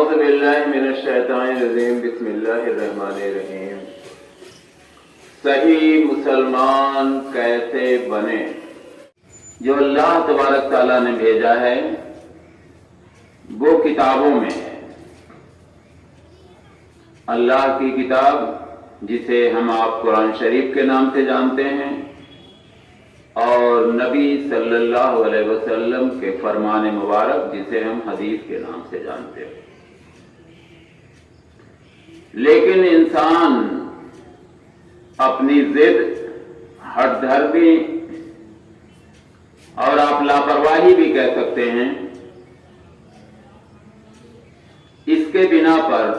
اعوذ باللہ من الشیطان الرجیم بسم اللہ الرحمن الرحیم۔ صحیح مسلمان کیسے بنے؟ جو اللہ تبارک تعالیٰ نے بھیجا ہے وہ کتابوں میں ہے۔ اللہ کی کتاب جسے ہم آپ قرآن شریف کے نام سے جانتے ہیں، اور نبی صلی اللہ علیہ وسلم کے فرمان مبارک جسے ہم حدیث کے نام سے جانتے ہیں۔ لیکن انسان اپنی ضد، ہٹ دھرمی اور آپ لاپرواہی بھی کہہ سکتے ہیں، اس کے بنا پر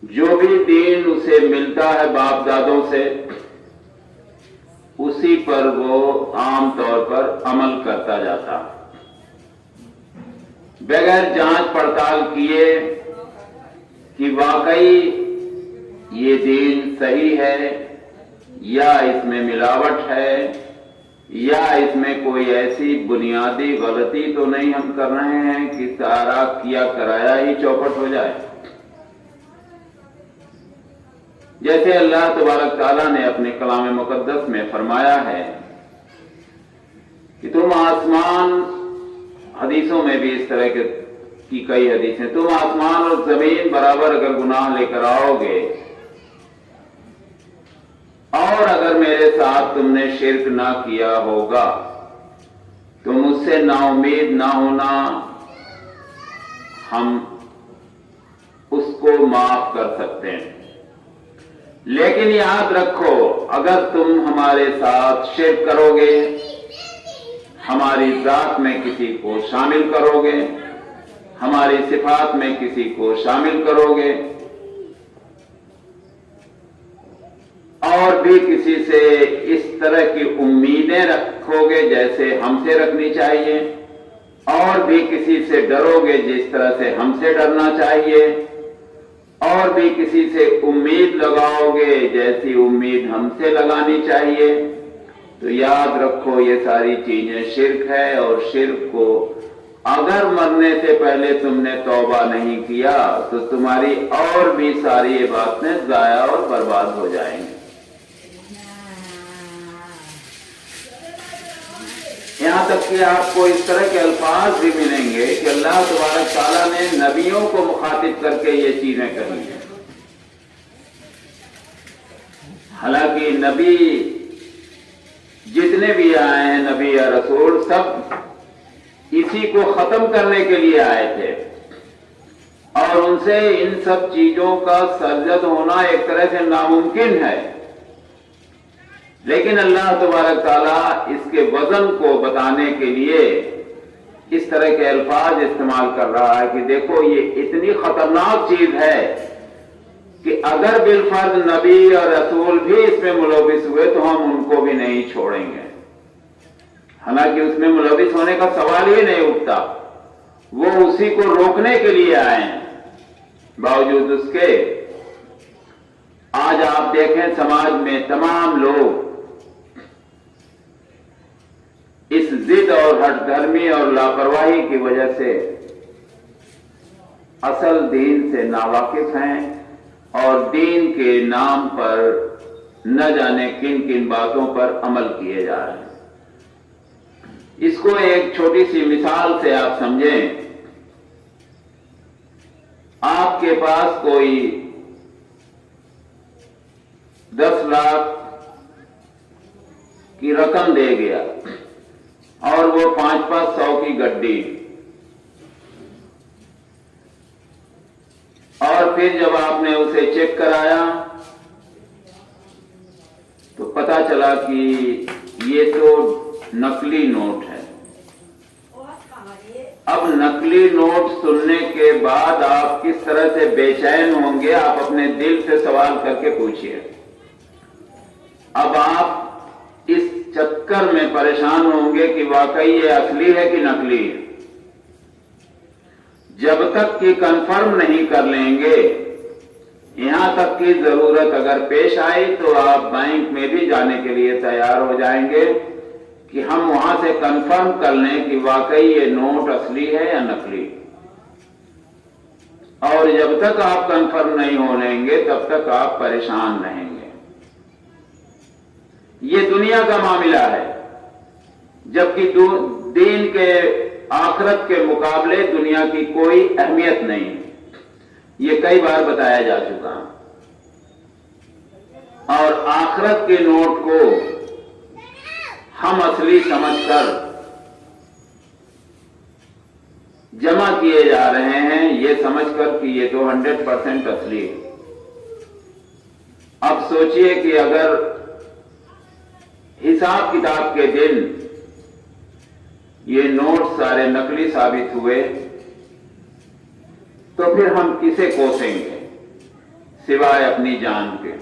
جو بھی دین اسے ملتا ہے باپ دادوں سے، اسی پر وہ عام طور پر عمل کرتا جاتا، بغیر جانچ پڑتال کیے کہ واقعی یہ دین صحیح ہے یا اس میں ملاوٹ ہے یا اس میں کوئی ایسی بنیادی غلطی تو نہیں ہم کر رہے ہیں کہ سارا کیا کرایا ہی چوپٹ ہو جائے۔ جیسے اللہ تبارک تعالیٰ نے اپنے کلام مقدس میں فرمایا ہے کہ تم آسمان، حدیثوں میں بھی اس طرح کی کئی حدیثیں، تم آسمان اور زمین برابر اگر گناہ لے کر آؤ گے اور اگر میرے ساتھ تم نے شرک نہ کیا ہوگا تو مجھ سے نا امید نہ ہونا، ہم اس کو معاف کر سکتے ہیں۔ لیکن یاد رکھو، اگر تم ہمارے ساتھ شرک کرو گے، ہماری ذات میں کسی کو شامل کرو گے، ہماری صفات میں کسی کو شامل کرو گے، اور بھی کسی سے اس طرح کی امیدیں رکھو گے جیسے ہم سے رکھنی چاہیے، اور بھی کسی سے ڈرو گے جس طرح سے ہم سے ڈرنا چاہیے، اور بھی کسی سے امید لگاؤ گے جیسی امید ہم سے لگانی چاہیے، تو یاد رکھو یہ ساری چیزیں شرک ہے، اور شرک کو اگر مرنے سے پہلے تم نے توبہ نہیں کیا تو تمہاری اور بھی ساری باتیں ضائع اور برباد ہو جائیں گی۔ یہاں تک کہ آپ کو اس طرح کے الفاظ بھی ملیں گے کہ اللہ تبارک تعالیٰ نے نبیوں کو مخاطب کر کے یہ چیزیں کہی ہیں۔ حالانکہ نبی جتنے بھی آئے ہیں، نبی یا رسول، سب اسی کو ختم کرنے کے لیے آئے تھے، اور ان سے ان سب چیزوں کا سرزد ہونا ایک طرح سے ناممکن ہے۔ لیکن اللہ تبارک تعالیٰ اس کے وزن کو بتانے کے لیے اس طرح کے الفاظ استعمال کر رہا ہے کہ دیکھو یہ اتنی خطرناک چیز ہے کہ اگر بالفرض نبی اور رسول بھی اس میں ملوث ہوئے تو ہم ان کو بھی نہیں چھوڑیں گے۔ حالانکہ اس میں ملوث ہونے کا سوال ہی نہیں اٹھتا، وہ اسی کو روکنے کے لیے آئے ہیں۔ باوجود اس کے آج آپ دیکھیں سماج میں تمام لوگ اس ضد اور ہٹ دھرمی اور لاپرواہی کی وجہ سے اصل دین سے ناواقف ہیں، اور دین کے نام پر نہ جانے کن کن باتوں پر عمل کیے جا رہے ہیں۔ اس کو ایک چھوٹی سی مثال سے آپ سمجھیں۔ آپ کے پاس کوئی 10 لاکھ کی رقم دے گیا اور وہ 500 کی گڈی، اور پھر جب آپ نے اسے چیک کرایا تو پتا چلا کہ یہ تو نقلی نوٹ ہے۔ اب نقلی نوٹ سننے کے بعد آپ کس طرح سے بے چین ہوں گے، آپ اپنے دل سے سوال کر کے پوچھئے۔ اب آپ اس چکر میں پریشان ہوں گے کہ واقعی یہ اصلی ہے کہ نقلی ہے۔ جب تک کہ کنفرم نہیں کر لیں گے، یہاں تک کہ ضرورت اگر پیش آئی تو آپ بینک میں بھی جانے کے لیے تیار ہو جائیں گے کہ ہم وہاں سے کنفرم کر لیں کہ واقعی یہ نوٹ اصلی ہے یا نقلی۔ اور جب تک آپ کنفرم نہیں ہو لیں گے تب تک آپ پریشان رہیں گے. یہ دنیا کا معاملہ ہے، جبکہ دین کے آخرت کے مقابلے دنیا کی کوئی اہمیت نہیں. یہ کئی بار بتایا جا چکا. اور آخرت کے نوٹ کو ہم اصلی سمجھ کر جمع کیے جا رہے ہیں، یہ سمجھ کر کہ یہ تو 100% اصلی ہے. اب سوچئے کہ اگر حساب کتاب کے دن یہ نوٹ سارے نقلی ثابت ہوئے تو پھر ہم کسے کوسیں گے سوائے اپنی جان کے.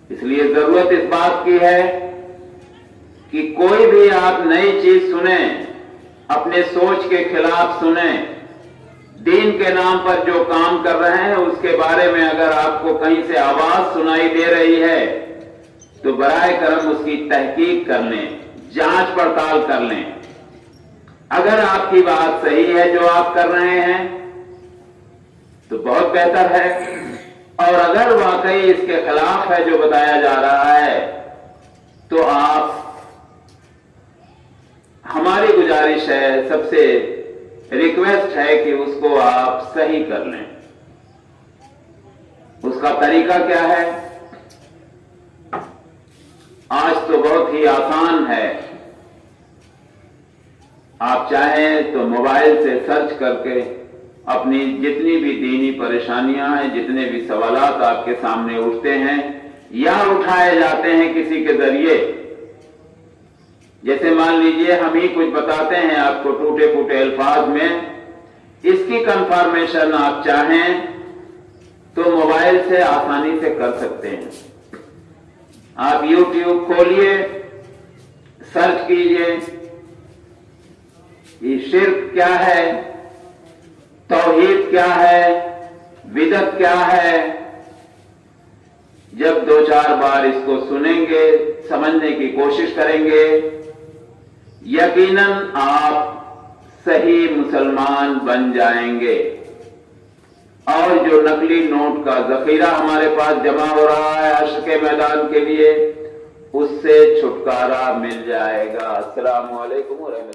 اس لیے ضرورت اس بات کی ہے کہ کوئی بھی آپ نئی چیز سنیں، اپنے سوچ کے خلاف سنیں، دین کے نام پر جو کام کر رہے ہیں اس کے بارے میں اگر آپ کو کہیں سے آواز سنائی دے رہی ہے تو برائے کرم اس کی تحقیق کر لیں، جانچ پڑتال کر لیں. اگر آپ کی بات صحیح ہے جو آپ کر رہے ہیں تو بہت بہتر ہے، اور اگر واقعی اس کے خلاف ہے جو بتایا جا رہا ہے تو آپ، ہماری گزارش ہے، سب سے ریکویسٹ ہے کہ اس کو آپ صحیح کر لیں. اس کا طریقہ کیا ہے؟ آج تو بہت ہی آسان ہے. آپ چاہیں تو موبائل سے سرچ کر کے اپنی جتنی بھی دینی پریشانیاں ہیں، جتنے بھی سوالات آپ کے سامنے اٹھتے ہیں یا اٹھائے جاتے ہیں کسی کے ذریعے، جیسے مان لیجئے ہم ہی کچھ بتاتے ہیں آپ کو ٹوٹے پھوٹے الفاظ میں، اس کی کنفرمیشن آپ چاہیں تو موبائل سے آسانی سے کر سکتے ہیں. آپ یوٹیوب کھولیے، سرچ کیجئے یہ شرک کیا ہے، توحید کیا ہے، بدعت کیا ہے. جب 2-4 بار اس کو سنیں گے، سمجھنے کی کوشش کریں گے، یقیناً آپ صحیح مسلمان بن جائیں گے. اور جو نقلی نوٹ کا ذخیرہ ہمارے پاس جمع ہو رہا ہے حشر کے میدان کے لیے، اس سے چھٹکارا مل جائے گا. السلام علیکم ورحمۃ اللہ.